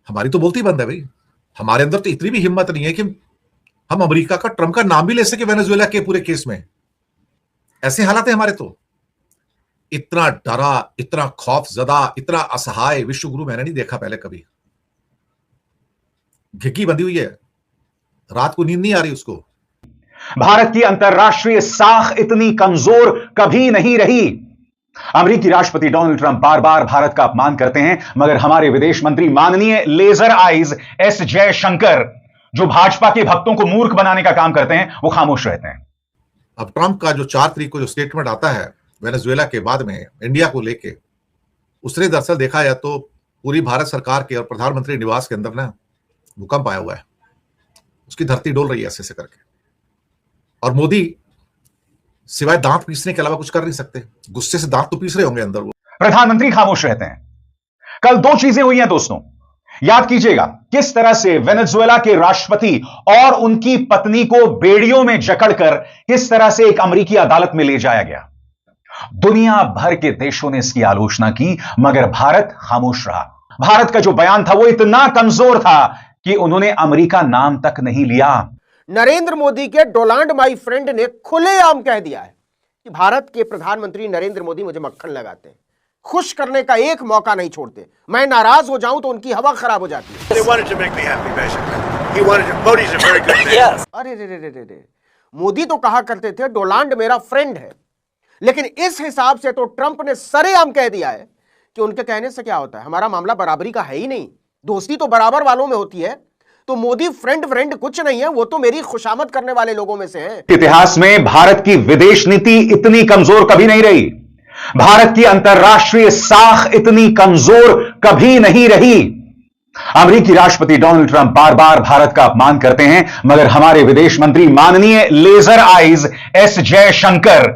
हमारी तो बोलती बंद है भाई। हमारे अंदर तो इतनी भी हिम्मत नहीं है कि हम अमेरिका का, ट्रंप का नाम भी ले सके वेनेजुएला के पूरे केस में। ऐसे हालात है हमारे। तो इतना डरा, इतना खौफजदा, इतना असहाय विश्व गुरु मैंने नहीं देखा पहले कभी। घिग्गी बंधी हुई है, रात को नींद नहीं आ रही उसको। भारत की अंतर्राष्ट्रीय साख इतनी कमजोर कभी नहीं रही। अमेरिकी राष्ट्रपति डोनाल्ड ट्रंप बार बार भारत का अपमान करते हैं, मगर हमारे विदेश मंत्री माननीय लेजर आइज एस जयशंकर, जो भाजपा के भक्तों को मूर्ख बनाने का काम करते हैं, वो खामोश रहते हैं। अब ट्रंप का जो 4 तारीख को जो स्टेटमेंट आता है वेनेजुएला के बाद में इंडिया को लेके, उसने दरअसल देखा जाए तो पूरी भारत सरकार के और प्रधानमंत्री निवास के अंदर ना भूकंप आया हुआ है। उसकी धरती डोल रही है ऐसे ऐसे करके। और मोदी सिवाय दांत पीसने के अलावा कुछ कर नहीं सकते। गुस्से से दांत तो पीस रहे होंगे अंदर वो। प्रधानमंत्री खामोश रहते हैं। कल 2 चीजें हुई हैं दोस्तों, याद कीजिएगा। किस तरह से वेनेजुएला के राष्ट्रपति और उनकी पत्नी को बेड़ियों में जकड़कर किस तरह से एक अमेरिकी अदालत में ले जाया गया। दुनिया भर के देशों ने इसकी आलोचना की, मगर भारत खामोश रहा। भारत का जो बयान था वो इतना कमजोर था कि उन्होंने अमेरिका नाम तक नहीं लिया। नरेंद्र मोदी के डोनाल्ड माई फ्रेंड ने खुलेआम कह दिया है कि भारत के प्रधानमंत्री नरेंद्र मोदी मुझे मक्खन लगाते हैं, खुश करने का एक मौका नहीं छोड़ते। मैं नाराज हो जाऊं तो उनकी हवा खराब हो जाती है। अरे रे, मोदी तो कहा करते थे डोनाल्ड मेरा फ्रेंड है, लेकिन इस हिसाब से तो ट्रंप ने सरेआम कह दिया है कि उनके कहने से क्या होता है, हमारा मामला बराबरी का है ही नहीं, दोस्ती तो बराबर वालों में होती है। तो मोदी फ्रेंड कुछ नहीं है, वो तो मेरी खुशामद करने वाले लोगों में से है। इतिहास में भारत की विदेश नीति इतनी कमजोर कभी नहीं रही। भारत की अंतर्राष्ट्रीय साख इतनी कमजोर कभी नहीं रही। अमेरिकी राष्ट्रपति डोनाल्ड ट्रंप बार बार भारत का अपमान करते हैं, मगर हमारे विदेश मंत्री माननीय लेजर आइज एस जयशंकर,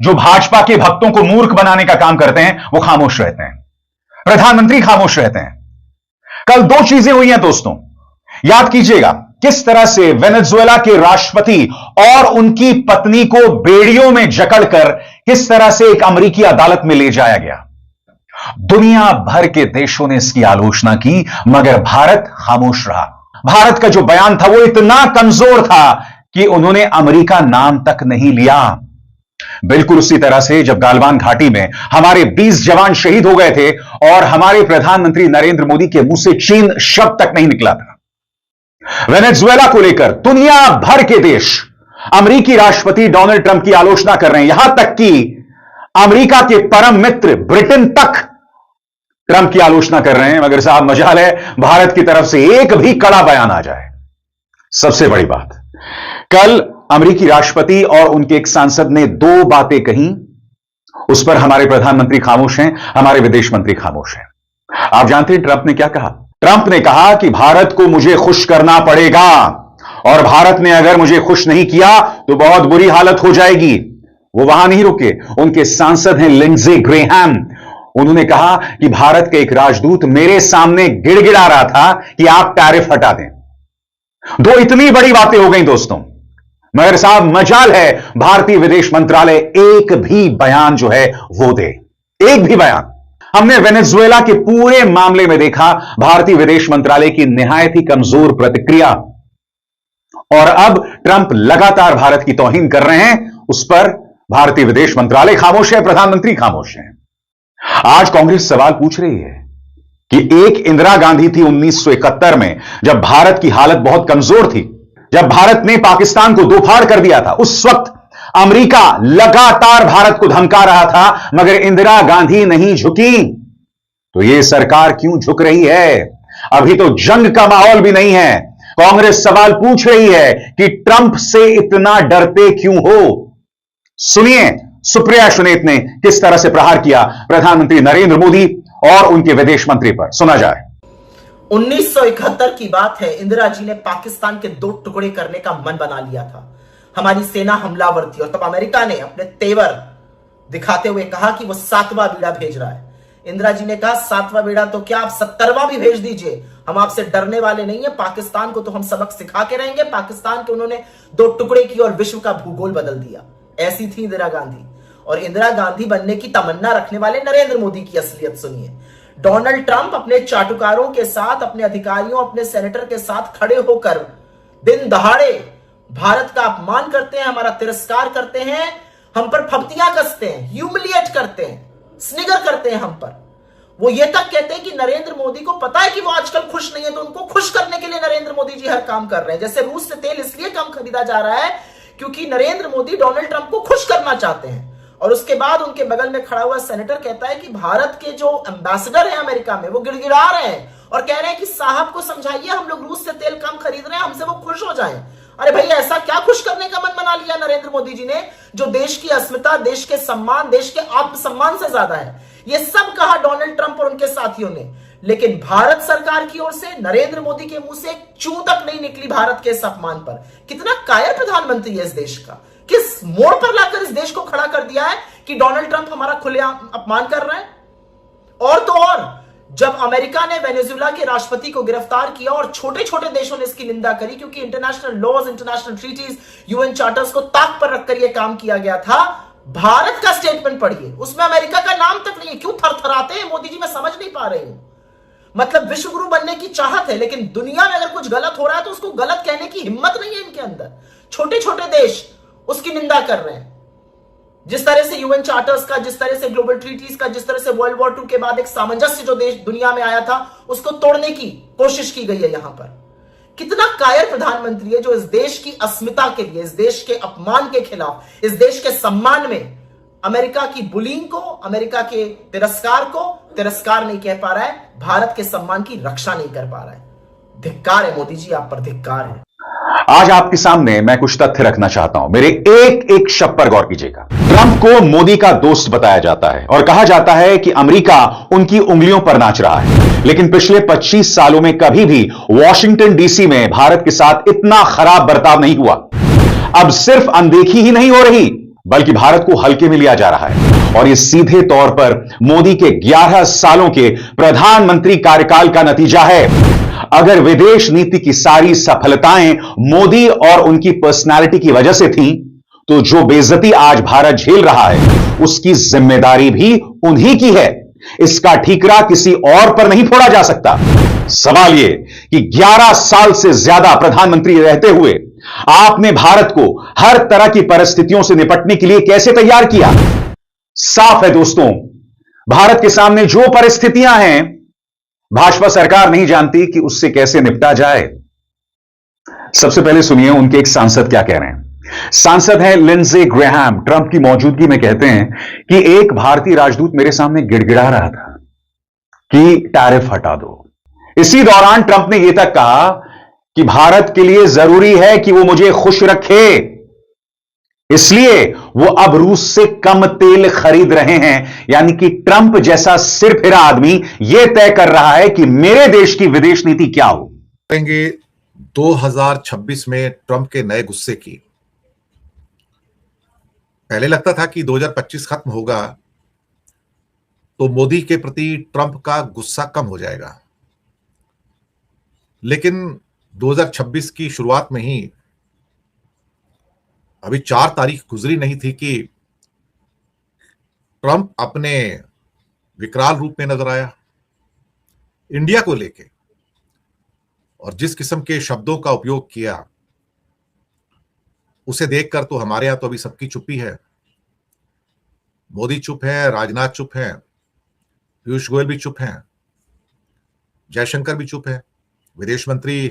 जो भाजपा के भक्तों को मूर्ख बनाने का काम करते हैं, वो खामोश रहते हैं। प्रधानमंत्री खामोश रहते हैं। कल 2 चीजें हुई हैं दोस्तों, याद कीजिएगा। किस तरह से वेनेजुएला के राष्ट्रपति और उनकी पत्नी को बेड़ियों में जकड़कर किस तरह से एक अमेरिकी अदालत में ले जाया गया। दुनिया भर के देशों ने इसकी आलोचना की, मगर भारत खामोश रहा। भारत का जो बयान था वो इतना कमजोर था कि उन्होंने अमेरिका नाम तक नहीं लिया। बिल्कुल उसी तरह से जब गालवान घाटी में हमारे 20 जवान शहीद हो गए थे और हमारे प्रधानमंत्री नरेंद्र मोदी के मुंह से चीन शब्द तक नहीं निकला था। वेनेजुएला को लेकर दुनिया भर के देश अमेरिकी राष्ट्रपति डोनाल्ड ट्रंप की आलोचना कर रहे हैं। यहां तक कि अमेरिका के परम मित्र ब्रिटेन तक ट्रंप की आलोचना कर रहे हैं, मगर साहब मजाल है भारत की तरफ से एक भी कड़ा बयान आ जाए। सबसे बड़ी बात, कल अमेरिकी राष्ट्रपति और उनके एक सांसद ने 2 बातें कही, उस पर हमारे प्रधानमंत्री खामोश हैं, हमारे विदेश मंत्री खामोश हैं। आप जानते हैं ट्रंप ने क्या कहा? ट्रंप ने कहा कि भारत को मुझे खुश करना पड़ेगा, और भारत ने अगर मुझे खुश नहीं किया तो बहुत बुरी हालत हो जाएगी। वो वहां नहीं रुके, उनके सांसद हैं लिंडसे ग्रेहम। उन्होंने कहा कि भारत के एक राजदूत मेरे सामने गिड़गिड़ा रहा था कि आप टैरिफ हटा दें। 2 इतनी बड़ी बातें हो गई दोस्तों, मगर साहब मजाल है भारतीय विदेश मंत्रालय एक भी बयान जो है वो दे, एक भी बयान। हमने वेनेजुएला के पूरे मामले में देखा भारतीय विदेश मंत्रालय की निहायत ही कमजोर प्रतिक्रिया, और अब ट्रंप लगातार भारत की तौहीन कर रहे हैं, उस पर भारतीय विदेश मंत्रालय खामोश है, प्रधानमंत्री खामोश है। आज कांग्रेस सवाल पूछ रही है कि एक इंदिरा गांधी थी 1971 में, जब भारत की हालत बहुत कमजोर थी, जब भारत ने पाकिस्तान को दो फाड़ कर दिया था, उस वक्त अमेरिका लगातार भारत को धमका रहा था, मगर इंदिरा गांधी नहीं झुकी। तो यह सरकार क्यों झुक रही है? अभी तो जंग का माहौल भी नहीं है। कांग्रेस सवाल पूछ रही है कि ट्रंप से इतना डरते क्यों हो? सुनिए सुप्रिया सुनेत ने किस तरह से प्रहार किया प्रधानमंत्री नरेंद्र मोदी और उनके विदेश मंत्री पर। सुना जाए। 1971 की बात है, इंदिरा जी ने पाकिस्तान के 2 टुकड़े करने का मन बना लिया था। हमारी सेना हमलावर थी और तब अमेरिका ने अपने तेवर दिखाते हुए कहा कि वो 7वां बीड़ा भेज रहा है। इंदिरा जी ने कहा 7वां बीड़ा तो क्या, आप 70वां भी भेज दीजिए, हम आपसे डरने वाले नहीं है। पाकिस्तान को तो हम सबक सिखा के रहेंगे। पाकिस्तान के उन्होंने 2 टुकड़े किए और विश्व का भूगोल बदल दिया। ऐसी थी इंदिरा गांधी। और इंदिरा गांधी बनने की तमन्ना रखने वाले नरेंद्र मोदी की असलियत सुनिए। डोनाल्ड ट्रंप अपने चाटुकारों के साथ, अपने अधिकारियों, अपने सेनेटर के साथ खड़े होकर दिन दहाड़े भारत का अपमान करते हैं, हमारा तिरस्कार करते हैं, हम पर फप्तियां कसते हैं, ह्यूमिलिएट करते हैं, स्निगर करते हैं हम पर। वो ये तक कहते हैं कि नरेंद्र मोदी को पता है कि वो आजकल खुश नहीं है, तो उनको खुश करने के लिए नरेंद्र मोदी जी हर काम कर रहे हैं। जैसे रूस से तेल इसलिए कम खरीदा जा रहा है क्योंकि नरेंद्र मोदी डोनाल्ड ट्रंप को खुश करना चाहते हैं। और उसके बाद उनके बगल में खड़ा हुआ सेनेटर कहता है कि भारत के जो एम्बेसडर हैं अमेरिका में, वो गिड़गिड़ा रहे हैं और कह रहे हैं कि साहब को समझाइए, हम लोग रूस से तेल कम खरीद रहे हैं, हमसे वो खुश हो जाएं। अरे भाई, ऐसा क्या खुश करने का मन बना लिया नरेंद्र मोदी जी ने, जो देश की अस्मिता, देश के सम्मान, देश के आत्मसम्मान से ज्यादा है? ये सब कहा डोनाल्ड ट्रंप और उनके साथियों ने, लेकिन भारत सरकार की ओर से, नरेंद्र मोदी के मुंह से एक चूं तक नहीं निकली भारत के इस अपमान पर। कितना कायर प्रधानमंत्री है इस देश का, किस मोड़ पर लाकर इस देश को खड़ा कर दिया है कि डोनाल्ड ट्रंप हमारा खुलेआम अपमान कर रहे हैं। और तो और, जब अमेरिका ने वेनेजुएला के राष्ट्रपति को गिरफ्तार किया और छोटे छोटे देशों ने इसकी निंदा करी, क्योंकि international laws, international treaties, UN charters को ताक पर रखकर यह काम किया गया था, भारत का स्टेटमेंट पढ़िए, उसमें अमेरिका का नाम तक नहीं है। क्यों थरथराते हैं मोदी जी, मैं समझ नहीं पा रही हूं। मतलब विश्व गुरु बनने की चाहत है, लेकिन दुनिया में अगर कुछ गलत हो रहा है तो उसको गलत कहने की हिम्मत नहीं है इनके अंदर। छोटे छोटे देश उसकी निंदा कर रहे हैं। जिस तरह से यूएन चार्टर्स का, जिस तरह से ग्लोबल ट्रीटीज का, जिस तरह से वर्ल्ड वॉर 2 के बाद एक सामंजस्य जो देश दुनिया में आया था, उसको तोड़ने की कोशिश की गई है यहां पर। कितना कायर प्रधानमंत्री है जो इस देश की अस्मिता के लिए, इस देश के अपमान के खिलाफ, इस देश के सम्मान में अमेरिका की बुलिंग को, अमेरिका के तिरस्कार को तिरस्कार नहीं कह पा रहा है, भारत के सम्मान की रक्षा नहीं कर पा रहा है। धिक्कार है मोदी जी, आप पर धिक्कार है। आज आपके सामने मैं कुछ तथ्य रखना चाहता हूं, मेरे एक एक शब्द पर गौर कीजिएगा। ट्रंप को मोदी का दोस्त बताया जाता है और कहा जाता है कि अमेरिका उनकी उंगलियों पर नाच रहा है, लेकिन पिछले 25 सालों में कभी भी वॉशिंगटन डीसी में भारत के साथ इतना खराब बर्ताव नहीं हुआ। अब सिर्फ अनदेखी ही नहीं हो रही, बल्कि भारत को हल्के में लिया जा रहा है, और यह सीधे तौर पर मोदी के 11 सालों के प्रधानमंत्री कार्यकाल का नतीजा है। अगर विदेश नीति की सारी सफलताएं मोदी और उनकी पर्सनालिटी की वजह से थीं, तो जो बेइज्जती आज भारत झेल रहा है उसकी जिम्मेदारी भी उन्हीं की है। इसका ठीकरा किसी और पर नहीं फोड़ा जा सकता। सवाल यह कि 11 साल से ज्यादा प्रधानमंत्री रहते हुए आपने भारत को हर तरह की परिस्थितियों से निपटने के लिए कैसे तैयार किया? साफ है दोस्तों, भारत के सामने जो परिस्थितियां हैं, भाजपा सरकार नहीं जानती कि उससे कैसे निपटा जाए। सबसे पहले सुनिए उनके एक सांसद क्या कह रहे हैं। सांसद हैं लिंडसे ग्रेहाम, ट्रंप की मौजूदगी में कहते हैं कि एक भारतीय राजदूत मेरे सामने गिड़गिड़ा रहा था कि टैरिफ हटा दो। इसी दौरान ट्रंप ने यह तक कहा कि भारत के लिए जरूरी है कि वो मुझे खुश रखे, इसलिए वो अब रूस से कम तेल खरीद रहे हैं। यानी कि ट्रंप जैसा सिरफिरा आदमी यह तय कर रहा है कि मेरे देश की विदेश नीति क्या हो। करेंगे 2026 में ट्रंप के नए गुस्से की। पहले लगता था कि 2025 खत्म होगा तो मोदी के प्रति ट्रंप का गुस्सा कम हो जाएगा, लेकिन 2026 की शुरुआत में ही, अभी 4 तारीख गुजरी नहीं थी कि ट्रंप अपने विकराल रूप में नजर आया इंडिया को लेके, और जिस किस्म के शब्दों का उपयोग किया उसे देखकर तो हमारे यहां तो अभी सबकी चुप्पी है। मोदी चुप है, राजनाथ चुप है, पीयूष गोयल भी चुप हैं, जयशंकर भी चुप है, विदेश मंत्री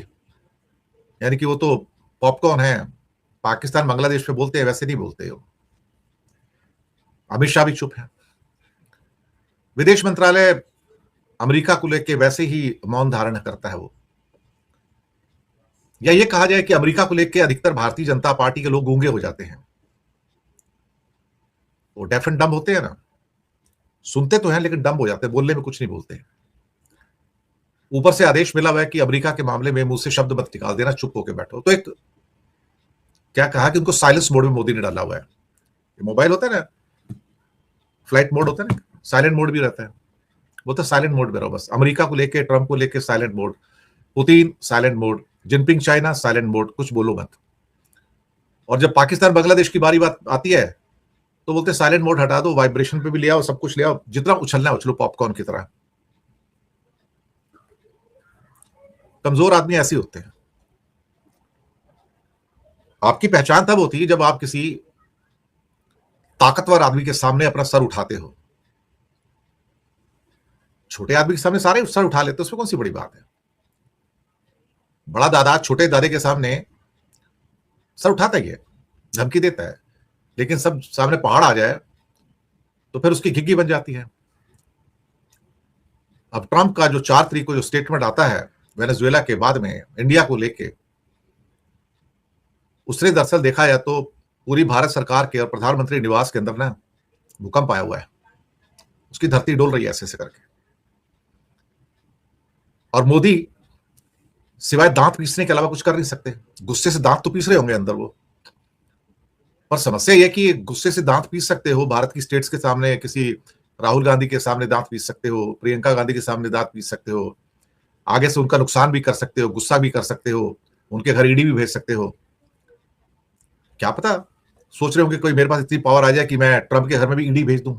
यानी कि वो तो पॉपकॉर्न है, पाकिस्तान बांग्लादेश पे बोलते हैं वैसे नहीं बोलते हो। अमित शाह भी चुप है। विदेश मंत्रालय अमेरिका को लेकर वैसे ही मौन धारण करता है वो, या ये कहा जाए कि अमेरिका को लेकर अधिकतर भारतीय जनता पार्टी के लोग गूंगे हो जाते हैं। वो डेफ एंड डम्ब होते हैं ना, सुनते तो हैं लेकिन डम्ब हो जाते हैं, बोलने में कुछ नहीं बोलते। ऊपर से आदेश मिला हुआ है कि अमेरिका के मामले में मुंह से शब्द मत निकाल देना, चुप होकर बैठो। तो एक क्या कहा कि उनको साइलेंस मोड में मोदी ने डाला हुआ है। ये मोबाइल होता है ना, फ्लाइट मोड होता है ना, साइलेंट मोड भी रहता है, वो तो साइलेंट मोड में रहो बस। अमेरिका को लेके, ट्रंप को लेके silent mode, Putin silent mode, Jinping China silent mode, कुछ बोलो मत। और जब पाकिस्तान बांग्लादेश की बारी बात आती है तो बोलते साइलेंट मोड हटा दो, वाइब्रेशन पे भी ले आओ, सब कुछ ले आओ, जितना उछलना है उछलो पॉपकॉर्न की तरह। कमजोर आदमी ऐसे होते हैं। आपकी पहचान तब होती है जब आप किसी ताकतवर आदमी के सामने अपना सर उठाते हो। छोटे आदमी के सामने सारे सर उठा लेते, उसमें कौन सी बड़ी बात है। बड़ा दादा छोटे दादे के सामने सर उठाता ही है, धमकी देता है, लेकिन सब सामने पहाड़ आ जाए तो फिर उसकी घिग्गी बन जाती है। अब ट्रंप का जो 4 तारीख को जो स्टेटमेंट आता है वेनेजुएला के बाद में इंडिया को लेके, उसने दरअसल देखा जाए तो पूरी भारत सरकार के और प्रधानमंत्री निवास के अंदर ना भूकंप आया हुआ है। उसकी धरती डोल रही है ऐसे ऐसे करके। और मोदी सिवाय दांत पीसने के अलावा कुछ कर नहीं सकते। गुस्से से दांत तो पीस रहे होंगे अंदर वो, पर समस्या यह कि गुस्से से दांत पीस सकते हो, भारत की स्टेट्स के सामने किसी राहुल गांधी के सामने दांत पीस सकते हो, प्रियंका गांधी के सामने दांत पीस सकते हो, आगे से उनका नुकसान भी कर सकते हो, गुस्सा भी कर सकते हो, उनके घर ईडी भी भेज सकते हो। क्या पता सोच रहे होंगे कोई मेरे पास इतनी पावर आ जाए कि मैं ट्रंप के घर में भी ईडी भेज दूं।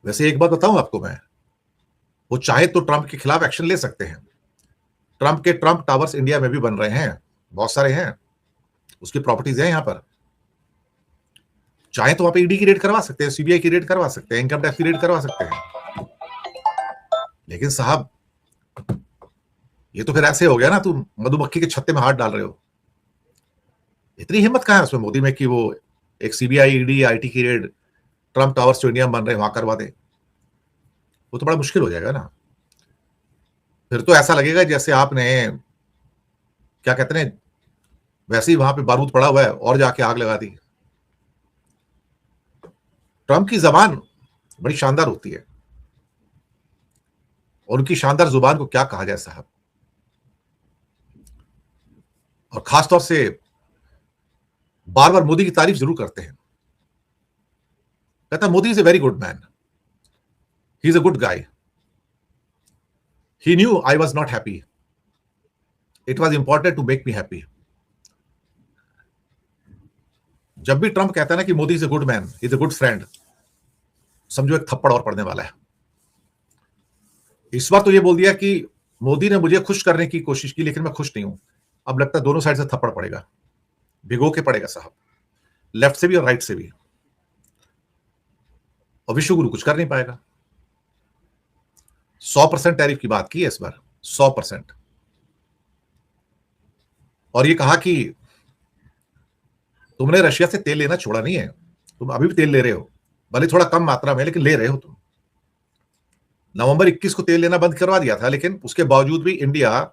वैसे एक बात बताऊं आपको मैं, वो चाहे तो ट्रंप के खिलाफ एक्शन ले सकते हैं। ट्रंप के ट्रंप टावर्स इंडिया में भी बन रहे हैं, बहुत सारे हैं, उसकी प्रॉपर्टीज हैं यहां पर। चाहे तो वहां पे ईडी की रेड करवा सकते हैं, सीबीआई की रेड करवा सकते हैं, इनकम टैक्स की रेड करवा सकते हैं। लेकिन साहब ये तो फिर ऐसे हो गया ना, तुम मधुमक्खी के छत्ते में हाथ डाल रहे हो। इतनी हिम्मत कहां है उसमें मोदी में कि वो एक सीबीआई, ईडी, आईटी की रेड ट्रंप टावर्स जो इंडिया में बन रहे हैं वहां करवा दे। वो तो बड़ा मुश्किल हो जाएगा ना। फिर तो ऐसा लगेगा जैसे आपने क्या कहते हैं, वैसे ही वहां पे बारूद पड़ा हुआ है और जाके आग लगा दी। ट्रंप की जबान बड़ी शानदार होती है, और उनकी शानदार जुबान को क्या कहा जाए साहब। और खासतौर से बार बार मोदी की तारीफ जरूर करते हैं। कहता Modi is a very good man, he is a good guy, he knew I was not happy, it was important to make me happy. जब भी ट्रंप कहता है ना कि Modi is a good man, is a good friend, समझो एक थप्पड़ और पड़ने वाला है। इस बार तो ये बोल दिया कि मोदी ने मुझे खुश करने की कोशिश की लेकिन मैं खुश नहीं हूं। अब लगता है दोनों साइड से थप्पड़ पड़ेगा, भिगो के पड़ेगा साहब, लेफ्ट से भी और राइट से भी। और विश्वगुरु कुछ कर नहीं पाएगा। 100% टैरिफ की बात की है इस बार, 100%। और ये कहा कि तुमने रशिया से तेल लेना छोड़ा नहीं है, तुम अभी भी तेल ले रहे हो, भले थोड़ा कम मात्रा में, लेकिन ले रहे हो तुम। नवंबर 21 को तेल लेना बंद करवा दिया था, लेकिन उसके बावजूद भी इंडिया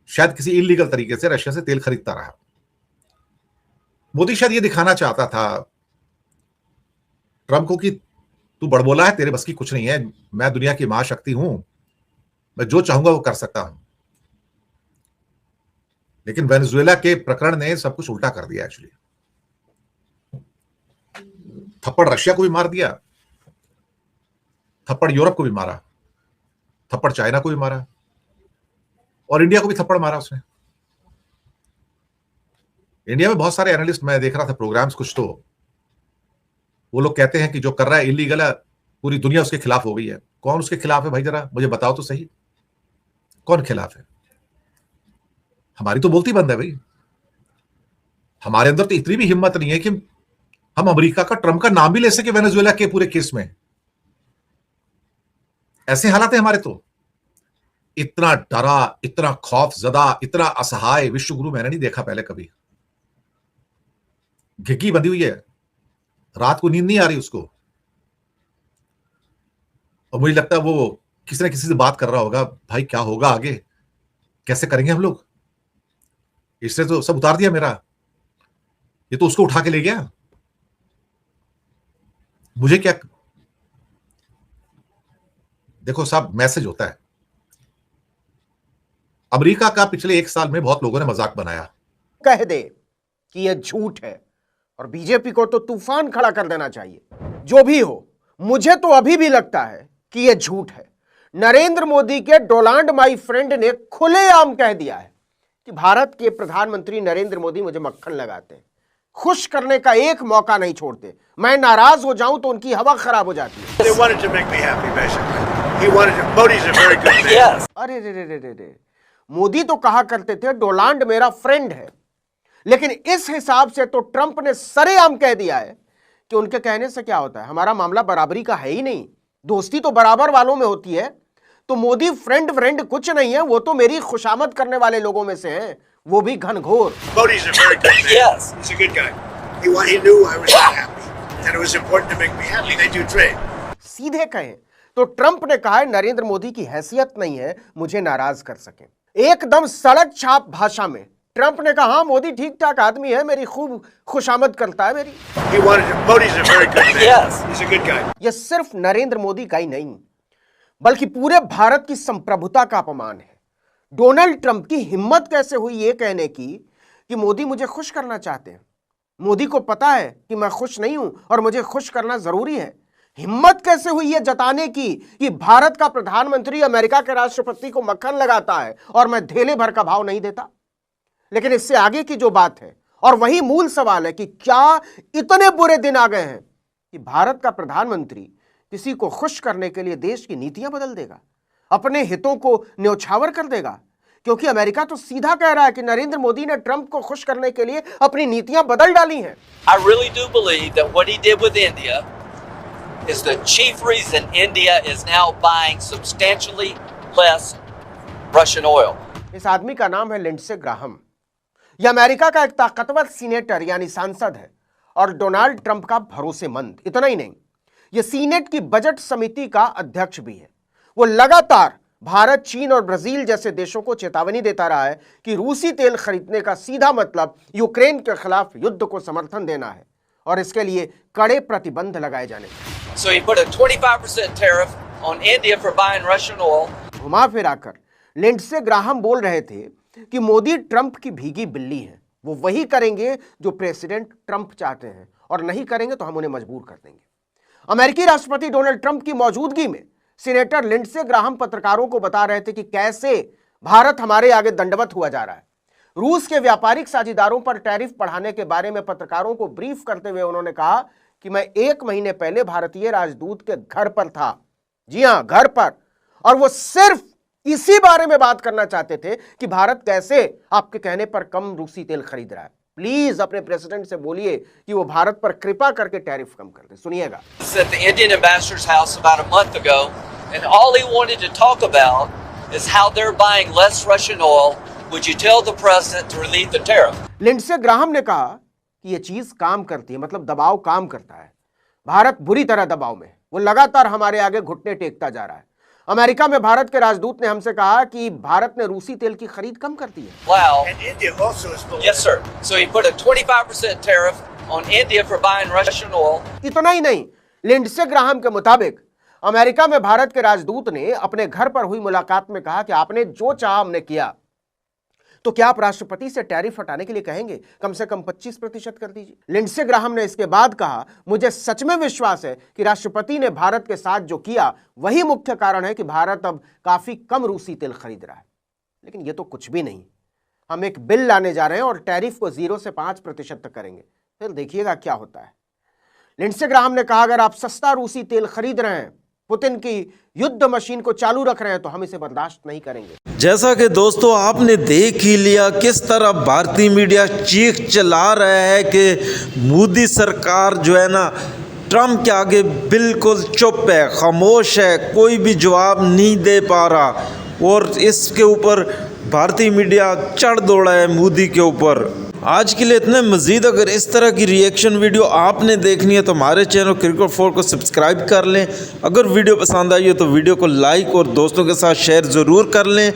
शायद किसी इलीगल तरीके से रशिया से तेल खरीदता रहा। मोदी शायद ये दिखाना चाहता था ट्रंप को कि तू बड़बोला है, तेरे बस की कुछ नहीं है, मैं दुनिया की महाशक्ति हूं, मैं जो चाहूंगा वो कर सकता हूं। लेकिन वेनेजुएला के प्रकरण ने सब कुछ उल्टा कर दिया। एक्चुअली थप्पड़ रशिया को भी मार दिया, थप्पड़ यूरोप को भी मारा, थप्पड़ चाइना को भी मारा, और इंडिया को भी थप्पड़ मारा उसने। इंडिया में बहुत सारे एनालिस्ट मैं देख रहा था प्रोग्राम्स कुछ, तो वो लोग कहते हैं कि जो कर रहा है इलीगल है, पूरी दुनिया उसके खिलाफ हो गई है। कौन उसके खिलाफ है भाई, जरा मुझे बताओ तो सही, कौन खिलाफ है? हमारी तो बोलती बंद है भाई। हमारे अंदर तो इतनी भी हिम्मत नहीं है कि हम अमेरिका का, ट्रंप का नाम भी ले सके वेनेजुएला के पूरे केस में। ऐसे हालात है हमारे तो। इतना डरा, इतना खौफजदा, इतना असहाय विश्वगुरु मैंने नहीं देखा पहले कभी। घिग्गी बंधी हुई है, रात को नींद नहीं आ रही उसको, और मुझे लगता है वो किसी न किसी से बात कर रहा होगा, भाई क्या होगा आगे, कैसे करेंगे हम लोग। इसने तो सब उतार दिया मेरा, ये तो उसको उठा के ले गया, मुझे क्या। देखो साहब, मैसेज होता है। अमेरिका का पिछले 1 साल में बहुत लोगों ने मजाक बनाया, कह दे कि यह झूठ है, और बीजेपी को तो तूफान खड़ा कर देना चाहिए। जो भी हो, मुझे तो अभी भी लगता है कि यह झूठ है। नरेंद्र मोदी के डोनाल्ड माई फ्रेंड ने खुलेआम कह दिया है कि भारत के प्रधानमंत्री नरेंद्र मोदी मुझे मक्खन लगाते हैं, खुश करने का एक मौका नहीं छोड़ते। मैं नाराज हो जाऊं तो उनकी हवा खराब हो जाती है। They wanted to make me happy, basically. Modi's a very good man. Yes. अरे रे रे रे रे रे, मोदी तो कहा करते थे डोनाल्ड मेरा फ्रेंड है, लेकिन इस हिसाब से तो ट्रंप ने सरेआम कह दिया है कि उनके कहने से क्या होता है, हमारा मामला बराबरी का है ही नहीं, दोस्ती तो बराबर वालों में होती है। तो मोदी फ्रेंड कुछ नहीं है, वो तो मेरी खुशामद करने वाले लोगों में से हैं, वो भी घनघोर। Modi's a very good man. Yes. He's a good guy. He knew I was not happy, and it was important to make me happy. They do trade. सीधे कहें तो ट्रंप ने कहा है नरेंद्र मोदी की हैसियत नहीं है मुझे नाराज कर सके। एकदम सड़क छाप भाषा में ट्रंप ने कहा मोदी ठीक ठाक आदमी है, मेरी खूब खुशामद करता है मेरी। Modi's a very good man. Yes. He's a good guy. यह सिर्फ नरेंद्र मोदी का ही नहीं बल्कि पूरे भारत की संप्रभुता का अपमान है। डोनाल्ड ट्रंप की हिम्मत कैसे हुई यह कहने की कि मोदी मुझे खुश करना चाहते हैं। मोदी को पता है कि मैं खुश नहीं हूं और मुझे खुश करना जरूरी है। हिम्मत कैसे हुई यह जताने की कि भारत का प्रधानमंत्री अमेरिका के राष्ट्रपति को मक्खन लगाता है और मैं धेले भर का भाव नहीं देता। लेकिन इससे आगे की जो बात है और वही मूल सवाल है कि क्या इतने बुरे दिन आ गए हैं कि भारत का प्रधानमंत्री किसी को खुश करने के लिए देश की नीतियां बदल देगा, अपने हितों को न्यौछावर कर देगा? क्योंकि अमेरिका तो सीधा कह रहा है कि नरेंद्र मोदी ने ट्रंप को खुश करने के लिए अपनी नीतियां बदल डाली हैं। I really do believe that what he did with India is the chief reason India is now buying substantially less Russian oil. इस आदमी का नाम है लिंडसे ग्राहम। यह अमेरिका का एक ताकतवर सीनेटर यानी सांसद है और डोनाल्ड ट्रंप का भरोसेमंद। इतना ही नहीं, यह सीनेट की बजट समिति का अध्यक्ष भी है। वो लगातार भारत, चीन और ब्राजील जैसे देशों को चेतावनी देता रहा है कि रूसी तेल खरीदने का सीधा मतलब यूक्रेन के खिलाफ युद्ध को समर्थन देना है और इसके लिए कड़े प्रतिबंध लगाए जाने। So he put a 25% tariff on India for buying Russian oil. घुमा फिराकर लिंडसे ग्राहम बोल रहे थे कि मोदी ट्रंप की भीगी बिल्ली है, वो वही करेंगे जो प्रेसिडेंट ट्रंप चाहते हैं और नहीं करेंगे तो हम उन्हें मजबूर कर देंगे। अमेरिकी राष्ट्रपति डोनाल्ड ट्रंप की मौजूदगी में सीनेटर लिंडसे ग्राहम पत्रकारों को बता रहे थे कि कैसे भारत हमारे आगे दंडवत हुआ जा रहा है। रूस के व्यापारिक साझेदारों पर टैरिफ बढ़ाने के बारे में पत्रकारों को ब्रीफ करते हुए उन्होंने कहा कि मैं 1 महीने पहले भारतीय राजदूत के घर पर था, जी हां घर पर, और वो सिर्फ इसी बारे में बात करना चाहते थे कि भारत कैसे आपके कहने पर कम रूसी तेल खरीद रहा है। प्लीज अपने प्रेसिडेंट से बोलिए कि वो भारत पर कृपा करके टैरिफ कम कर दे। सुनिएगा। At the Indian ambassador's house about a month ago, and all he wanted to talk about is how they're buying less Russian oil. Would you tell the president to relieve the tariff? Lindsey Graham ने कहा कि ये चीज काम करती है, मतलब दबाव काम करता है। भारत बुरी तरह दबाव में, वो लगातार हमारे आगे घुटने टेकता जा रहा है। अमेरिका में भारत के राजदूत ने हमसे कहा कि भारत ने रूसी तेल की खरीद कम कर दी है। Wow. And India also is below. Yes, sir. So he put a 25% tariff on India for buying Russian oil. इतना ही नहीं, लिंडसे ग्राहम के मुताबिक अमेरिका में भारत के राजदूत ने अपने घर पर हुई मुलाकात में कहा कि आपने जो चाहा हमने किया, तो क्या आप राष्ट्रपति से टैरिफ हटाने के लिए कहेंगे? कम से कम 25% कर दीजिए। लिंडसे ग्राहम ने इसके बाद कहा, मुझे सच में विश्वास है कि राष्ट्रपति ने भारत के साथ जो किया वही मुख्य कारण है कि भारत अब काफी कम रूसी तेल खरीद रहा है। लेकिन ये तो कुछ भी नहीं, हम एक बिल लाने जा रहे हैं और टैरिफ को 0 से 5% तक करेंगे, फिर देखिएगा क्या होता है। लिंडसे ग्राहम ने कहा, अगर आप सस्ता रूसी तेल खरीद रहे हैं, पुतिन की युद्ध मशीन को चालू रख रहे हैं, तो हम इसे बर्दाश्त नहीं करेंगे। जैसा कि दोस्तों आपने देख ही लिया किस तरह भारतीय मीडिया चीख चला रहा है कि मोदी सरकार जो है ना ट्रंप के आगे बिल्कुल चुप है, खामोश है, कोई भी जवाब नहीं दे पा रहा, और इसके ऊपर भारतीय मीडिया चढ़ दौड़ा है मोदी के ऊपर। आज के लिए इतने मज़ीद अगर इस तरह की रिएक्शन वीडियो आपने देखनी है तो हमारे चैनल क्रिकेट 4 को सब्सक्राइब कर लें। अगर वीडियो पसंद आई हो तो वीडियो को लाइक और दोस्तों के साथ शेयर ज़रूर कर लें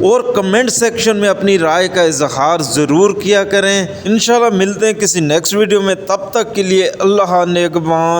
और कमेंट सेक्शन में अपनी राय का इजहार ज़रूर किया करें। इंशाल्लाह मिलते हैं किसी नेक्स्ट वीडियो में, तब तक के लिए अल्लाह नेगबान।